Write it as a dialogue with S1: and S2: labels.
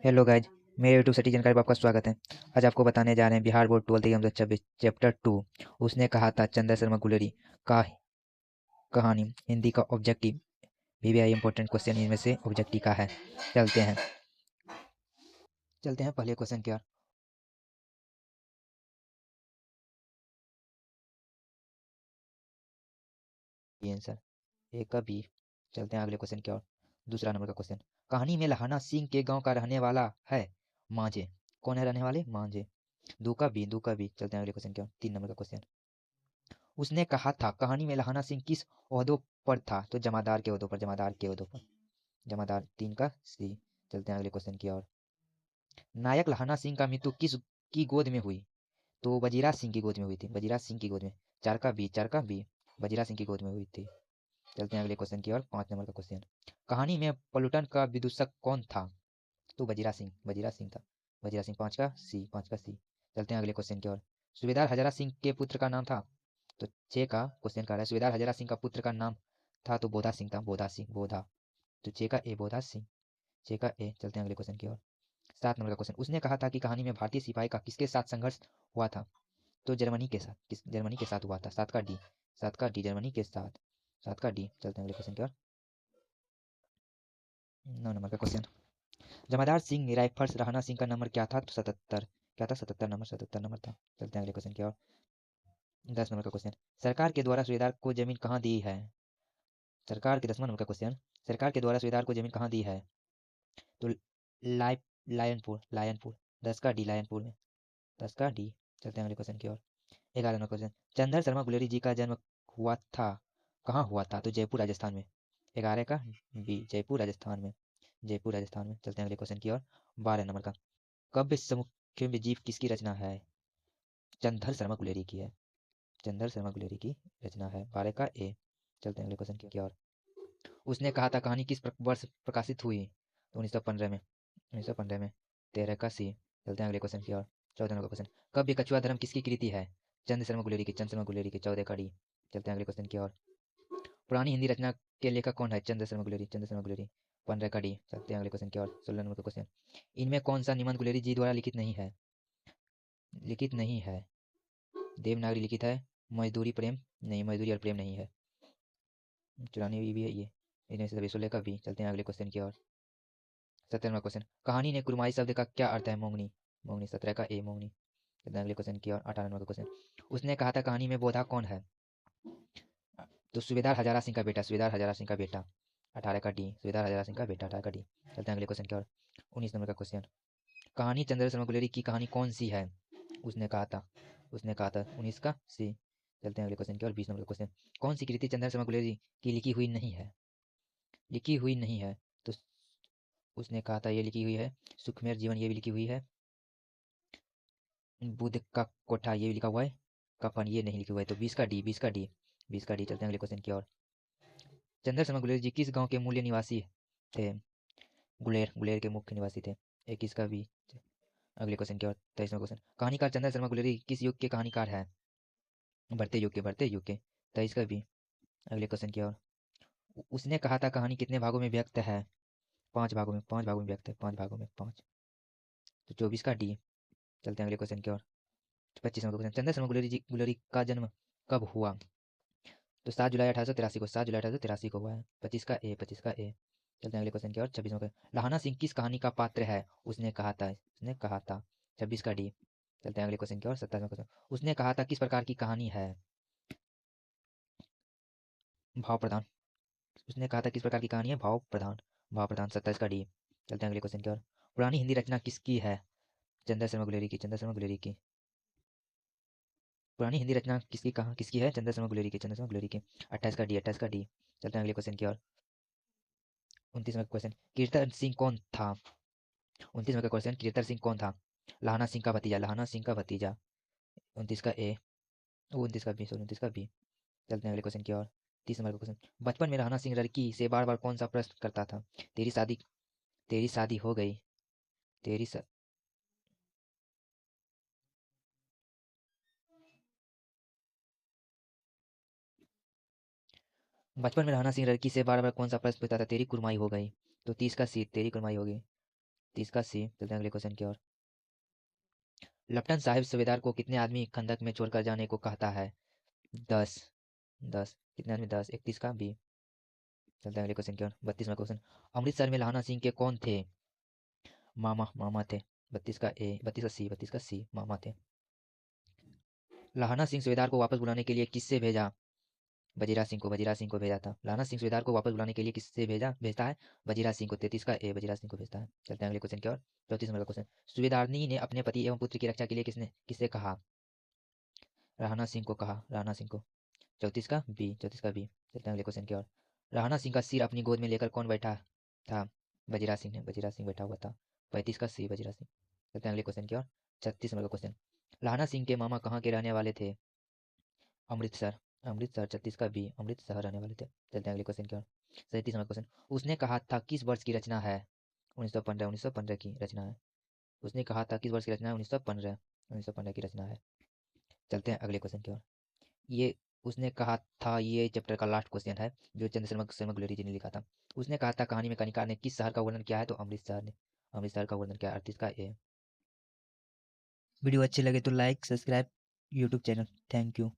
S1: Hello guys, मेरे YouTube city जानकारी पर आपका स्वागत है। आज आपको बताने जा रहे हैं Bihar board 12th exam 2026 chapter 2। उसने कहा था चंद्र शर्मा गुलेरी का कहानी हिंदी का ऑब्जेक्टिव। वीवीआई इंपॉर्टेंट क्वेश्चन इनमें से ऑब्जेक्टिव का है। चलते हैं चलते हैं पहले क्वेश्चन की ओर। ये आंसर ए का बी। चलते हैं अगले क्वेश्चन की ओर। दूसरा नंबर का क्वेश्चन, कहानी में लहाना सिंह के गांव का रहने वाला है मांझे। कौन है रहने वाले? मांझे। दो का बी, दो का बी। चलते हैं अगले क्वेश्चन की ओर। तीन नंबर का क्वेश्चन, उसने कहा था कहानी में लहाना सिंह किस ओहदों पर था? तो जमादार के ओहदों पर, जमादार के ओहदों पर, जमादार। तीन का सी। चलते हैं अगले क्वेश्चन की ओर। नायक लहाना सिंह का मृत्यु किस की गोद में हुई? तो वजीरा सिंह की गोद में हुई थी, वजीरा सिंह की गोद में। चार का बी, चार का बी। वजीरा सिंह की गोद में हुई थी। चलते हैं अगले क्वेश्चन की ओर। पांच नंबर का क्वेश्चन, कहानी में पलटन का विदूषक कौन था? तो वजीरा सिंह, वजीरा सिंह था, वजीरा सिंह। पांच का सी, पांच का सी। चलते हैं अगले क्वेश्चन की ओर। सूबेदार हजारा सिंह के पुत्र का नाम था? तो छः का क्वेश्चन कह रहा है सूबेदार हजारा सिंह का पुत्र का नाम था, तो बोधा सिंह था, बोधा सिंह, बोधा। तो छः का ए, बोधा सिंह। छः का ए। चलते हैं अगले क्वेश्चन की ओर। सात नंबर का क्वेश्चन, उसने कहा था कि कहानी में भारतीय सिपाही का किसके साथ संघर्ष हुआ था? तो जर्मनी के साथ, किस जर्मनी के साथ हुआ था। सात का डी, सात का डी, जर्मनी के साथ। सात का डी। चलते हैं अगले क्वेश्चन की ओर। नौ नंबर का क्वेश्चन, जमादार सिंह ने राइफल्स राणा सिंह का नंबर क्या था? तो 77। क्या था? 77 नंबर, 77 नंबर था। चलते हैं अगले क्वेश्चन की ओर। दस नंबर का क्वेश्चन, सरकार के द्वारा सूबेदार को जमीन कहाँ दी है? सरकार के 10वां नंबर का क्वेश्चन, सरकार के द्वारा सूबेदार को जमीन कहाँ दी है? तो लाइ लायनपुर, लायनपुर। 10 का डी, लायनपुर में। 10 का डी। चलते हैं अगले क्वेश्चन की ओर। 11 नंबर क्वेश्चन, चंदर शर्मा गुलेरी जी का जन्म हुआ था कहाँ हुआ था? तो जयपुर राजस्थान में। 11 का बी, जयपुर राजस्थान में, जयपुर राजस्थान में। चलते हैं अगले क्वेश्चन की ओर। 12 नंबर का, कव्य समुख्य में जीव किसकी रचना है? चंदर शर्मा गुलेरी की है, चंदर शर्मा गुलेरी की रचना है। 12 का ए। चलते हैं अगले क्वेश्चन की ओर। उसने कहा था कहानी किस वर्ष प्रकाशित हुई? तो 1915 में, 1915 में। 13 का सी। चलते हैं अगले क्वेश्चन की ओर। 14 नंबर क्वेश्चन, कव्य कछुआ धर्म किसकी कृति है? चंद्र शर्मा गुलेरी की, चंद्र शर्मा गुलेरी की। 14 का डी। चलते हैं अगले क्वेश्चन की ओर। पुरानी हिंदी रचना के लेखक कौन है? चंद्र शर्मा गुलेरी, चंद्र शर्मा गुलेरी। 15 का डी। चलते हैं अगले क्वेश्चन की ओर। 16 नंबर का क्वेश्चन, इनमें कौन सा निबंध गुलेरी जी द्वारा लिखित नहीं है? लिखित नहीं है, देवनागरी लिखित है। मजदूरी प्रेम नहीं, मजदूरी और प्रेम नहीं है। चुरानी हुई भी है ये। इनमें से सभी 16 का बी। चलते हैं अगले क्वेश्चन की ओर। 17वां क्वेश्चन, कहानी ने कुरमाई शब्द का क्या अर्थ है? मोंगनी, मोंगनी। 17 का ए, मोंगनी। चलते हैं अगले क्वेश्चन की ओर। 18 नंबर का क्वेश्चन, उसने कहा था कहानी में बोधा कौन है? तो सूबेदार हजारा सिंह का बेटा, सूबेदार हजारा सिंह का बेटा। 18 का डी, सूबेदार हजारा सिंह का बेटा। 18 का डी। चलते हैं अगले क्वेश्चन की ओर। 19 नंबर का क्वेश्चन, कहानी चंद्र शर्मा गुलेरी की कहानी कौन सी है? उसने कहा था, उसने कहा था 19 का सी। चलते हैं अगले क्वेश्चन की ओर। 20 नंबर का क्वेश्चन, कौन सी कृति चंद्र शर्मा गुलेरी की लिखी हुई नहीं है? लिखी हुई नहीं है। तो उसने कहा था ये लिखी हुई है सुखमेर जीवन, ये भी लिखी हुई है। बुद्ध का कोठा, ये भी लिखा हुआ है। कफन, ये नहीं लिखा हुआ है। तो 20 का डी, 20 का डी, 20 का डी। चलते हैं अगले क्वेश्चन की ओर। चंद्र शर्मा गुलेर जी किस गांव के मूल्य निवासी थे? गुलेर, गुलेर के मुख्य निवासी थे। 21 का बी। अगले क्वेश्चन की ओर। 23वां क्वेश्चन, कहानीकार चंद्र शर्मा गुलेरी किस युग के कहानीकार है? बढ़ते युग के, बढ़ते युग के। 23 का बी। अगले क्वेश्चन की ओर। उसने कहा था कहानी कितने भागों में व्यक्त है? 5 भागों में, 5 भागों में व्यक्त है, 5 भागों में, 5। तो 24 का डी। चलते हैं अगले क्वेश्चन की ओर। 25वां क्वेश्चन, चंद्र शर्मा गुलेरी का जन्म कब हुआ? तो 7 जुलाई 1883 को, 7 जुलाई 1883 को हुआ है। 25 का ए, 25 का ए। चलते हैं अगले क्वेश्चन की ओर। 26वां क्वेश्चन, लाहना सिंह किस कहानी का पात्र है? उसने कहा था, उसने कहा था। 26 का डी। चलते हैं अगले क्वेश्चन की ओर। 27वां क्वेश्चन, उसने कहा था किस प्रकार की कहानी है? भाव प्रधान। उसने कहा था किस प्रकार की कहानी है? भाव प्रधान, भाव प्रधान। 27 का डी। चलते हैं अगले क्वेश्चन की ओर। पुरानी हिंदी रचना किसकी है? चंद्र शर्मा गुलेरी की, चंद्र शर्मा गुलेरी की। पुरानी हिंदी रचना किसकी, कहा किसकी है? चंद्र शर्मा गुलेरी की, चंद्र शर्मा गुलेरी की। 28 का डी, 28 का डी। चलते हैं अगले क्वेश्चन की ओर। 29वां क्वेश्चन, कीर्तन सिंह कौन था? 29वां का क्वेश्चन, कीर्तन सिंह कौन था? लाहना सिंह का भतीजा, लाहना सिंह का भतीजा। 29 का ए, 29 का बी, सॉरी 29 का बी। चलते हैं अगले क्वेश्चन की ओर। 30 नंबर का क्वेश्चन, बचपन में राणा सिंह लड़की से बार बार कौन सा प्रश्न करता था? तेरी शादी, तेरी शादी हो गई, तेरी सा... बचपन में राणा सिंह लड़की से बार बार कौन सा प्रश्न पूछता था? तेरी कुरमाई हो गई। तो 30 का सी, तेरी कुरमाई हो गई। 30 का सी। चलते हैं अगले क्वेश्चन की ओर। लेफ्टिनेंट साहिब सूबेदार को कितने आदमी खंदक में छोड़कर जाने को कहता है? 10। 10 कितने आदमी? 10। 31 का बी। चलते हैं अगले क्वेश्चन की ओर। 32वां क्वेश्चन। अमृतसर में लाहना सिंह के कौन थे? मामा। मामा थे। 32 का ए। 32 का सी। 32 का सी, मामा थे। लाहना सिंह सूबेदार को वापस बुलाने के लिए किससे भेजा? वजीरा सिंह को। वजीरा सिंह को भेजा था। लाहना सिंह सूबेदार को वापस बुलाने के लिए किससे भेजता है? वजीरा सिंह को। 33 का ए, वजीरा सिंह को भेजता है। चलते हैं अगले क्वेश्चन की ओर। 34 नंबर का क्वेश्चन। सूबेदारनी ने अपने पति एवं पुत्र की रक्षा के लिए किससे कहा? राहना सिंह को कहा। राहना सिंह को। 34 का बी। 34 का बी। चलते हैं अगले क्वेश्चन की ओर। राहना सिंह का सिर अपनी गोद में लेकर कौन बैठा था? वजीरा सिंह ने। वजीरा सिंह बैठा हुआ था। 35 का सी, वजीरा सिंह। चलते हैं अगले क्वेश्चन की ओर। 36 नंबर का क्वेश्चन। लाहना सिंह के मामा कहाँ के रहने वाले थे? अमृतसर। अमृतसर। 36 का बी, अमृतसर रहने वाले थे। चलते हैं अगले क्वेश्चन की ओर। 37 नंबर क्वेश्चन। उसने कहा था किस वर्ष की रचना है? 1915। 1915 की रचना है। उसने कहा था किस वर्ष की रचना है? 1915। 1915 की रचना है। चलते हैं अगले क्वेश्चन की ओर। ये उसने कहा था, ये चैप्टर का लास्ट क्वेश्चन है जो चंद्र शर्मा शर्मा गुलेरी जी ने लिखा था। उसने कहा था कहानी में कनिकार ने किस शहर का वर्णन किया है? तो अमृतसर ने। अमृतसर का वर्णन किया। 38 का ए। वीडियो अच्छे लगे तो like subscribe YouTube channel. Thank you.